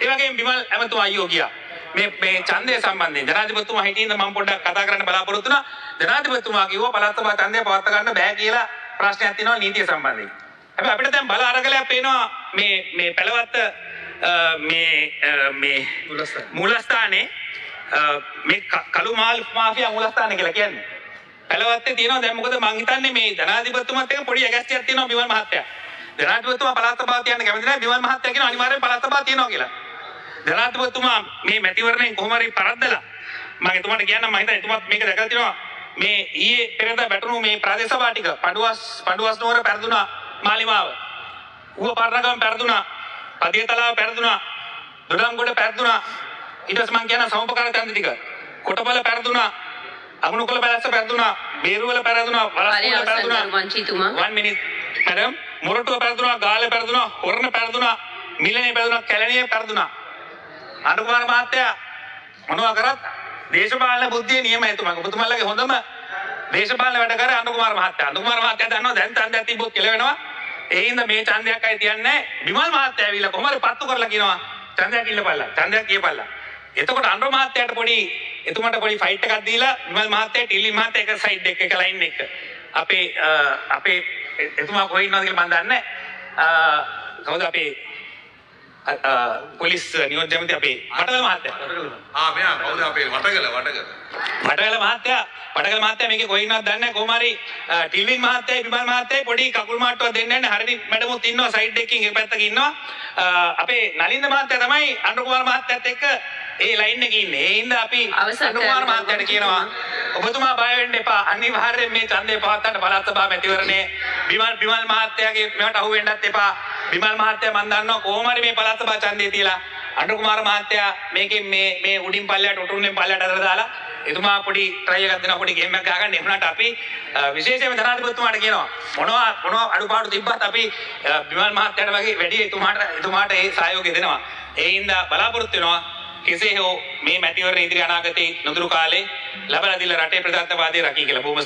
ඒ වගේම විමල් ඇමතුමා අයියෝ ගියා. මේ ඡන්දය සම්බන්ධයෙන් ජනාධිපතිතුමා හිටින්න මම පොඩ්ඩක් කතා කරන්න බලාපොරොත්තු වුණා. ජනාධිපතිතුමා කිව්වා පළාත් සභා ඡන්දය පවත්වා ගන්න බෑ කියලා ප්‍රශ්නයක් තියෙනවා නීතිය සම්බන්ධයෙන්. හැබැයි අපිට දැන් බල අරගලයක් පේනවා මේ පළවත්ත මේ මූලස්ථානේ මේ කළු මාල් මාෆියා මූලස්ථානේ කියලා කියන්නේ. පළවත්තේ තියෙනවා දැන් මොකද මං හිතන්නේ මේ ජනාධිපතිතුමාත් එක්ක පොඩි ඇගැස්ටියක් තියෙනවා විමල් මහත්තයා. ජනාධිපතිතුමා පළාත් සභාව තියන්න කැමති නැහැ විමල් මහත්තයා කියන අනිවාර්යෙන් පළාත් සභාව තියනවා කියලා. ජනාධිපතිතුමා මේ මැතිවරණයෙන් කොහොම හරි පරද්දලා මම එතුමාට කියන්නම් මම හිතන්නේ එතුමාත් මේක දැකලා තියෙනවා මේ ඊයේ පෙරේදා වැටුණු මේ ප්‍රාදේශ සභා ටික පඬුවස් නුවර පෙරදුනා මාලිමාව ඌව පරණගම පෙරදුනා පදියතලාව පෙරදුනා දොඩම්ගොඩ පෙරදුනා ඊට පස්සේ මම කියන සමුපකාර ඡන්ද ටික කොටබල පෙරදුනා අගනුකොළ පැලැස්ස පෙරදුනා බේරුවල පෙරදුනා වලස්සුවල පෙරදුනා 1 minute madam මොරටුව පෙරදුනා ගාල්ල පෙරදුනා හොරණ පෙරදුනා මිලනේ පෙරදුනා කැලණියේ පෙරදුනා අනුකුමාර මහත්තයා මොනවා කරත් දේශපාලන බුද්ධිය නියමයි එතුමා. ඔබතුමාලගේ හොඳම දේශපාලන වැඩ කරේ අනුකුමාර මහත්තයා. අනුකුමාර මහත්තයා දන්නවා දැන් ඡන්දයක් තිබ්බොත් කෙලවෙනවා. ඒ හින්දා මේ ඡන්දයක් අය තියන්නේ නැහැ. විමල් මහත්තයා ඇවිල්ලා කොහමද පත්තු කරලා කියනවා ඡන්දයක් ඉල්ලපල්ලා. ඡන්දයක් කියපල්ලා. එතකොට අනුර මහත්තයාට එතුමාට පොඩි ෆයිට් එකක් දීලා විමල් මහත්තයා ටිලි මහත්තයා එක සයිඩ් එක ලයින් එක. අපේ එතුමා කොහේ ඉන්නවද කියලා මම දන්නේ නැහැ. කවුද අපේ පොලිස් නියෝජ්‍ය ඇමති අපේ වටගල මහත්තයා. මෙයා කවුද අපේ වටගල මහත්තයා මේකේ කොහේ ඉන්නවද දන්නේ නැහැ. කොහොම හරි ටිල්වින් මහත්තයා විමල් මහත්තයා පොඩි කකුල් මාට්ටුවක් දෙන්න යන්නේ. හරිනි මැඩමුත් ඉන්නවා සයිඩ් එකකින් ඒ පැත්තක ඉන්නවා. අපේ නලින්ද මහත්තයා තමයි අනුකුමාර මහත්තයාත් එක්ක ඒ ලයින් එකේ ඉන්නේ. ඒ හින්දා අපි අනුකුමාර මහත්තයාට කියනවා ඔබතුමා බය වෙන්න එපා. අනිවාර්යෙන් මේ ඡන්දය පවත්වන්න පළාත් සභා මැතිවරණේ විමල් මහත්තයාගේ මේවට අහු වෙන්නත් එපා. විමල් මහත්තයා මම දන්නවා කොහොම හරි මේ පළාත් සභා ඡන්දය තියලා අනුකුමාර මහත්තයා මේකෙන් මේ උඩින් පල්ලයට උටුන්නෙන් පල්ලයට අතර දාලා එතුමා පොඩි ට්‍රයි එකක් දෙනවා පොඩි ගේම් එකක් ගහගන්න. එමුණාට අපි විශේෂයෙන්ම ජනාධිපතිතුමාට කියනවා මොනවා අඩුපාඩු තිබ්බත් අපි විමල් මහත්තයාට වගේ වැඩි එතුමාට ඒ සහයෝගය දෙනවා. ඒ හින්දා බලාපොරොත්තු වෙනවා කෙසේ හෝ මේ මැතිවරණ ඉදිරි අනාගතයේ නොදුරු කාලේ ලබලා දීලා රටේ ප්‍රජාතන්ත්‍රවාදය රකී කියලා. බොහොම